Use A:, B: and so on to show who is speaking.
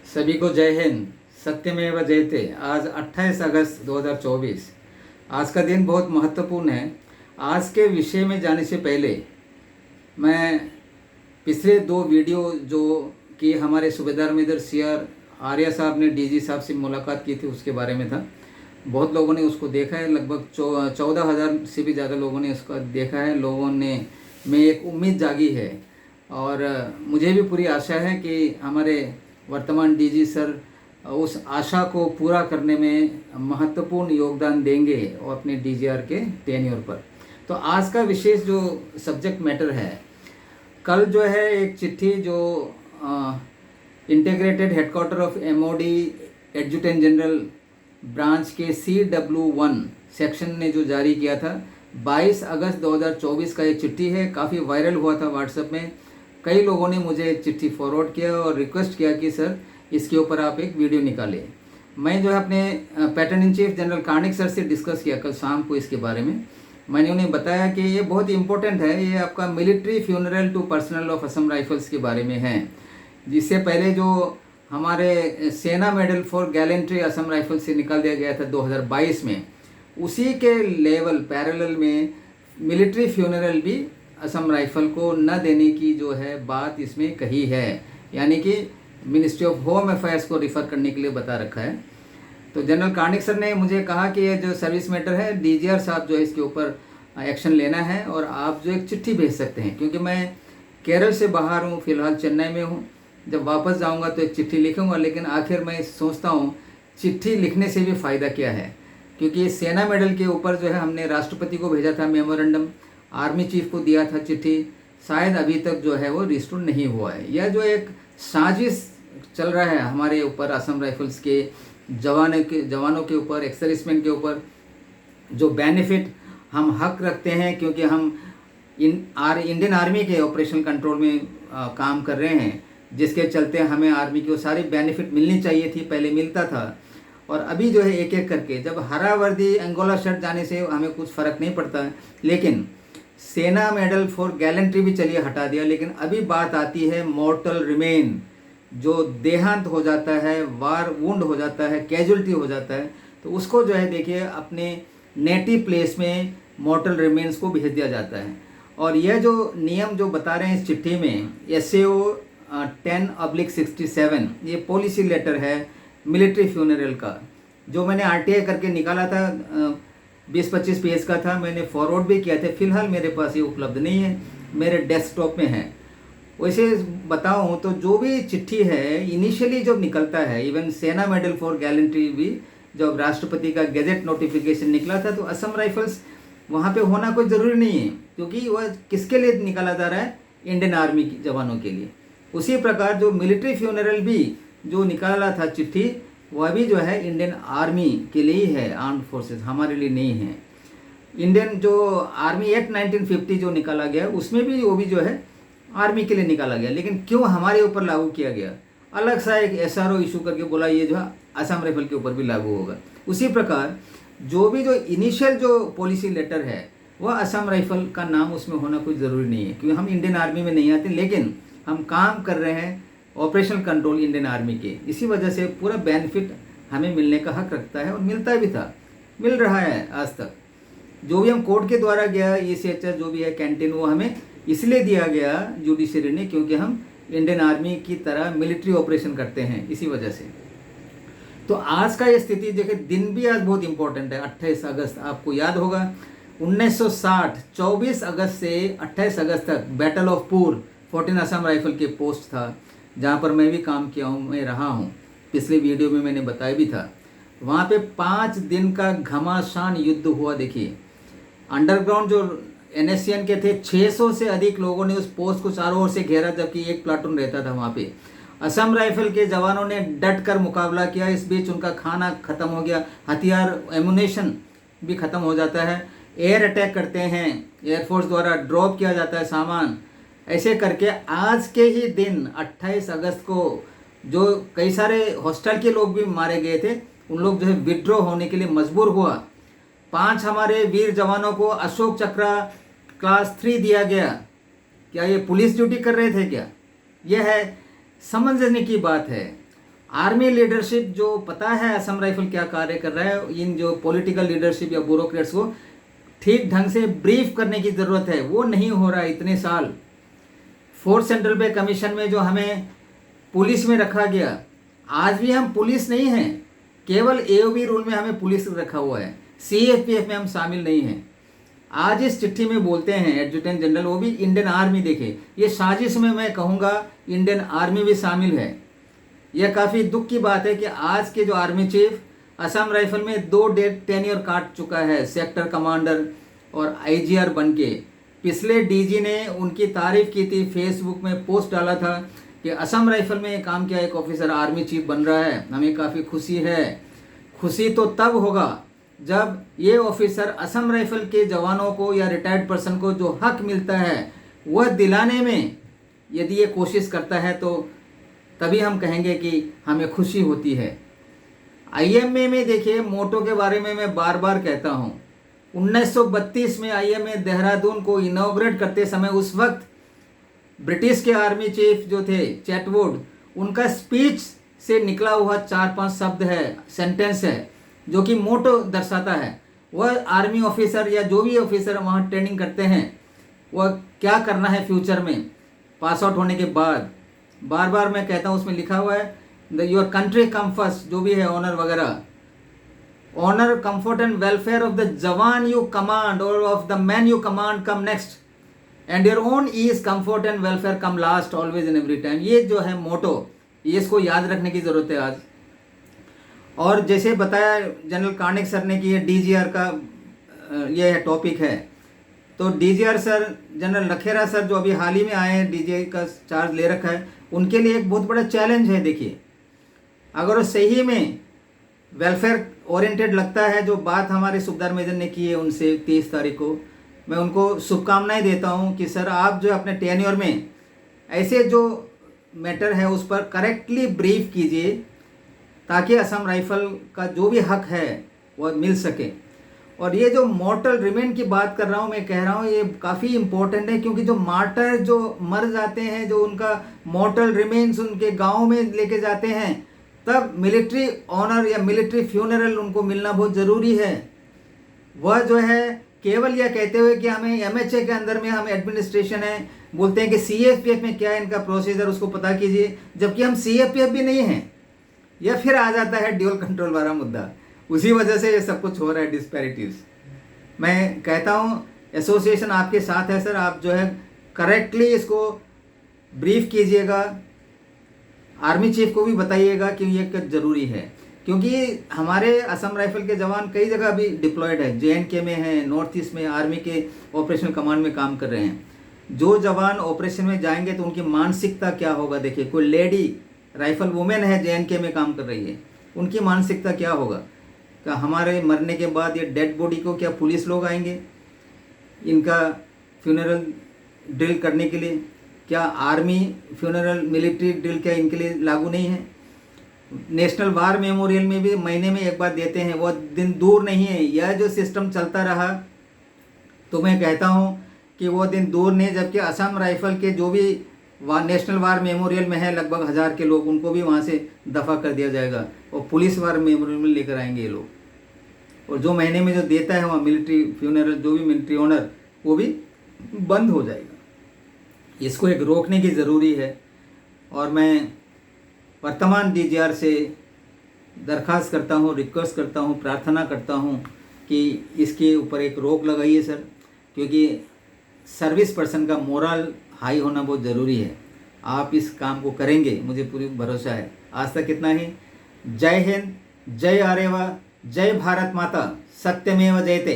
A: सभी को जय हिंद। सत्यमेव जयते। आज 28 अगस्त 2024। आज का दिन बहुत महत्वपूर्ण है। आज के विषय में जाने से पहले मैं पिछले दो वीडियो जो कि हमारे सूबेदार मेजर सीआर आर्या साहब ने डीजी साहब से मुलाकात की थी उसके बारे में था। बहुत लोगों ने उसको देखा है, लगभग 14,000 से भी ज़्यादा लोगों ने उसका देखा है। लोगों ने में एक उम्मीद जागी है और मुझे भी पूरी आशा है कि हमारे वर्तमान डीजी सर उस आशा को पूरा करने में महत्वपूर्ण योगदान देंगे और अपने डीजीआर के टेन्योर पर। तो आज का विशेष जो सब्जेक्ट मैटर है, कल जो है एक चिट्ठी जो integrated headquarter of MoD adjutant general branch के CW1 सेक्शन ने जो जारी किया था, 22 अगस्त 2024 का ये चिट्ठी है। काफ़ी वायरल हुआ था व्हाट्सएप में। कई लोगों ने मुझे चिट्ठी फॉरवर्ड किया और रिक्वेस्ट किया कि सर इसके ऊपर आप एक वीडियो निकालें। मैं जो है अपने pattern in chief general Karnik sir से डिस्कस किया कल शाम को इसके बारे में। मैंने उन्हें बताया कि ये बहुत इंपॉर्टेंट है, ये आपका military funeral to personnel of Assam Rifles के बारे में है। जिससे पहले जो हमारे सेना medal for gallantry Assam Rifle से निकाल दिया गया था 2022 में, उसी के लेवल पैरेलल में मिलिट्री फ्यूनरल भी असम राइफल को न देने की जो है बात इसमें कही है, यानी कि मिनिस्ट्री ऑफ होम अफेयर्स को रिफ़र करने के लिए बता रखा है। तो जनरल कार्निक सर ने मुझे कहा कि ये जो सर्विस मैटर है, डीजीआर साहब जो है इसके ऊपर एक्शन लेना है और आप जो एक चिट्ठी भेज सकते हैं, क्योंकि मैं केरल से बाहर हूँ, फिलहाल चेन्नई में हूँ। जब वापस जाऊँगा तो एक चिट्ठी लिखूँगा, लेकिन आखिर मैं सोचता हूँ चिट्ठी लिखने से भी फ़ायदा क्या है, क्योंकि सेना मेडल के ऊपर जो है हमने राष्ट्रपति को भेजा था मेमोरेंडम, आर्मी चीफ को दिया था चिट्ठी, शायद अभी तक जो है वो रिस्टोर नहीं हुआ है। यह जो एक साजिश चल रहा है हमारे ऊपर, असम राइफल्स के जवानों के ऊपर, एक्स सर्विसमैन के ऊपर, जो बेनिफिट हम हक रखते हैं क्योंकि हम इंडियन आर्मी के ऑपरेशन कंट्रोल में काम कर रहे हैं, जिसके चलते हमें आर्मी की वो सारी बेनिफिट मिलनी चाहिए थी, पहले मिलता था। और अभी जो है एक एक करके, जब हरा वर्दी अंगोला शर्ट जाने से हमें कुछ फ़र्क नहीं पड़ता है, लेकिन सेना मेडल फॉर गैलेंट्री भी चलिए हटा दिया, लेकिन अभी बात आती है मॉर्टल रिमेन, जो देहांत हो जाता है, वार वुंड हो जाता है, कैजुअलिटी हो जाता है, तो उसको जो है देखिए अपने नेटिव प्लेस में मॉर्टल रिमेन्स को भेज दिया जाता है। और यह जो नियम जो बता रहे हैं इस चिट्ठी में, SAO 10/67, ये पॉलिसी लेटर है मिलिट्री फ्यूनरल का, जो मैंने RTI करके निकाला था, 20-25 पेज का था। मैंने फॉरवर्ड भी किया था, फिलहाल मेरे पास ये उपलब्ध नहीं है, मेरे डेस्कटॉप में है। वैसे बताऊं तो जो भी चिट्ठी है इनिशियली जब निकलता है, इवन सेना मेडल फॉर गैलेंट्री भी जब राष्ट्रपति का गैजेट नोटिफिकेशन निकला था, तो असम राइफल्स वहाँ पे होना कोई ज़रूरी नहीं है, क्योंकि वह किसके लिए निकाला जा रहा है, इंडियन आर्मी के जवानों के लिए। उसी प्रकार जो मिलिट्री फ्यूनरल भी जो निकाला था चिट्ठी, वह भी जो है इंडियन आर्मी के लिए ही है, आर्म्ड फोर्सेस, हमारे लिए नहीं है। इंडियन जो आर्मी एक्ट 1950 जो निकाला गया, उसमें भी वो भी जो है आर्मी के लिए निकाला गया, लेकिन क्यों हमारे ऊपर लागू किया गया, अलग सा एक SRO इशू करके बोला ये जो है असम राइफल के ऊपर भी लागू होगा। उसी प्रकार जो भी जो इनिशियल जो पॉलिसी लेटर है, वह असम राइफल का नाम उसमें होना कोई ज़रूरी नहीं है, क्योंकि हम इंडियन आर्मी में नहीं आते, लेकिन हम काम कर रहे हैं ऑपरेशनल कंट्रोल इंडियन आर्मी के। इसी वजह से पूरा बेनिफिट हमें मिलने का हक रखता है और मिलता भी था, मिल रहा है आज तक। जो भी हम कोर्ट के द्वारा गया, ECHR जो भी है कैंटीन, वो हमें इसलिए दिया गया जुडिशरी ने, क्योंकि हम इंडियन आर्मी की तरह मिलिट्री ऑपरेशन करते हैं, इसी वजह से। तो आज का ये स्थिति देखिए, दिन भी आज बहुत इंपॉर्टेंट है। 28 अगस्त आपको याद होगा 1960 24 अगस्त से 28 अगस्त तक बैटल ऑफ पूर 14 असम राइफल के पोस्ट था, जहाँ पर मैं भी काम किया हूँ, मैं रहा हूँ। पिछले वीडियो में मैंने बताया भी था। वहाँ पे 5 दिन का घमासान युद्ध हुआ। देखिए अंडरग्राउंड जो NSCN के थे, 600 से अधिक लोगों ने उस पोस्ट को चारों ओर से घेरा, जबकि एक प्लाटून रहता था वहाँ पे। असम राइफल के जवानों ने डट कर मुकाबला किया। इस बीच उनका खाना खत्म हो गया, हथियार एमुनेशन भी खत्म हो जाता है, एयर अटैक करते हैं, एयरफोर्स द्वारा ड्रॉप किया जाता है सामान। ऐसे करके आज के ही दिन 28 अगस्त को जो कई सारे हॉस्टल के लोग भी मारे गए थे, उन लोग जो है विड्रॉ होने के लिए मजबूर हुआ। 5 हमारे वीर जवानों को अशोक चक्र क्लास 3 दिया गया। क्या ये पुलिस ड्यूटी कर रहे थे क्या? यह है समझने की बात है। आर्मी लीडरशिप जो पता है असम राइफल क्या कार्य कर रहा है, इन जो पॉलिटिकल लीडरशिप या ब्यूरोक्रेट्स को ठीक ढंग से ब्रीफ करने की ज़रूरत है। वो नहीं हो रहा इतने साल। फोर्थ सेंट्रल पे कमीशन में जो हमें पुलिस में रखा गया, आज भी हम पुलिस नहीं हैं, केवल एओबी रूल में हमें पुलिस रखा हुआ है, सीएपीएफ में हम शामिल नहीं हैं। आज इस चिट्ठी में बोलते हैं एडजुटेंट जनरल, वो भी इंडियन आर्मी, देखे ये साजिश में मैं कहूँगा इंडियन आर्मी भी शामिल है। यह काफ़ी दुख की बात है कि आज के जो आर्मी चीफ असम राइफल में 2 टेन्योर काट चुका है, सेक्टर कमांडर और आईजीआर बन के। पिछले डीजी ने उनकी तारीफ की थी, फेसबुक में पोस्ट डाला था कि असम राइफल में काम किया एक ऑफिसर आर्मी चीफ बन रहा है, हमें काफ़ी खुशी है। खुशी तो तब होगा जब ये ऑफिसर असम राइफल के जवानों को या रिटायर्ड पर्सन को जो हक मिलता है वह दिलाने में यदि ये कोशिश करता है, तो तभी हम कहेंगे कि हमें खुशी होती है। आईएमए में देखिए, मोटो के बारे में मैं बार बार कहता हूँ, 1932 में आईएमए देहरादून को इनॉग्रेट करते समय उस वक्त ब्रिटिश के आर्मी चीफ जो थे चैटवुड, उनका स्पीच से निकला हुआ 4-5 शब्द है, सेंटेंस है, जो कि मोटो दर्शाता है। वह आर्मी ऑफिसर या जो भी ऑफिसर वहाँ ट्रेनिंग करते हैं वह क्या करना है फ्यूचर में पास आउट होने के बाद। बार बार मैं कहता हूँ, उसमें लिखा हुआ है योर कंट्री कम फर्स्ट, जो भी है ऑनर वगैरह, honour comfort and welfare of the jawan you command और of the men you command come next, and your own ease comfort and welfare come last always in every time. ये जो है मोटो, ये इसको याद रखने की ज़रूरत है आज। और जैसे बताया जनरल कार्निक सर ने कि ये डीजीआर का ये है टॉपिक है, तो DGR sir, general Lakhera sir जो अभी हाल ही में आए हैं, डीजीआर का चार्ज ले रखा है, उनके लिए एक बहुत बड़ा चैलेंज है। देखिए, अगर वो सही में वेलफेयर ओरिएंटेड लगता है, जो बात हमारे सूबेदार मेजर ने की है उनसे 23 तारीख को, मैं उनको शुभकामनाएं देता हूं कि सर आप जो अपने टेन्योर में ऐसे जो मैटर है उस पर करेक्टली ब्रीफ कीजिए, ताकि असम राइफल का जो भी हक है वह मिल सके। और ये जो मॉर्टल रिमेन की बात कर रहा हूँ, मैं कह रहा हूँ ये काफ़ी इम्पोर्टेंट है, क्योंकि जो मार्टर जो मर जाते हैं, जो उनका मॉर्टल रिमेन्स उनके गांव में लेके जाते हैं, तब मिलिट्री ऑनर या मिलिट्री फ्यूनरल उनको मिलना बहुत ज़रूरी है। वह जो है केवल यह कहते हुए कि हमें एमएचए के अंदर में हम एडमिनिस्ट्रेशन है, बोलते हैं कि सीएपीएफ में क्या है इनका प्रोसीजर, उसको पता कीजिए, जबकि हम सीएपीएफ भी नहीं हैं। यह फिर आ जाता है ड्यूल कंट्रोल वाला मुद्दा, उसी वजह से ये सब कुछ हो रहा है, डिस्पैरिटीज। मैं कहता हूँ एसोसिएशन आपके साथ है सर, आप जो है करेक्टली इसको ब्रीफ कीजिएगा, आर्मी चीफ को भी बताइएगा कि ये ज़रूरी है, क्योंकि हमारे असम राइफल के जवान कई जगह अभी डिप्लॉयड है, जेएनके में हैं, नॉर्थ ईस्ट में आर्मी के ऑपरेशनल कमांड में काम कर रहे हैं। जो जवान ऑपरेशन में जाएंगे तो उनकी मानसिकता क्या होगा। देखिए, कोई लेडी राइफल वुमेन है जेएनके में काम कर रही है, उनकी मानसिकता क्या होगा। क्या हमारे मरने के बाद ये डेड बॉडी को क्या पुलिस लोग आएंगे इनका फ्यूनरल ड्रिल करने के लिए? क्या आर्मी फ्यूनरल मिलिट्री ड्रिल क्या इनके लिए लागू नहीं है? नेशनल वार मेमोरियल में भी महीने में एक बार देते हैं, वो दिन दूर नहीं है। यह जो सिस्टम चलता रहा तो मैं कहता हूँ कि वो दिन दूर नहीं, जबकि असम राइफल के जो भी नेशनल वार मेमोरियल में है लगभग 1000 के लोग, उनको भी वहाँ से दफ़ा कर दिया जाएगा और पुलिस वार मेमोरियल में लेकर आएंगे ये लोग। और जो महीने में जो देता है वहाँ मिलिट्री फ्यूनरल, जो भी मिलिट्री ऑनर, वो भी बंद हो जाएगा। इसको एक रोकने की ज़रूरी है। और मैं वर्तमान डीजीआर से दरख्वास्त करता हूँ, रिक्वेस्ट करता हूँ, प्रार्थना करता हूँ कि इसके ऊपर एक रोक लगाइए सर, क्योंकि सर्विस पर्सन का मोरल हाई होना बहुत ज़रूरी है। आप इस काम को करेंगे, मुझे पूरी भरोसा है। आज तक इतना ही। जय हिंद, जय आर्यवा, जय भारत माता, सत्यमेव जयते।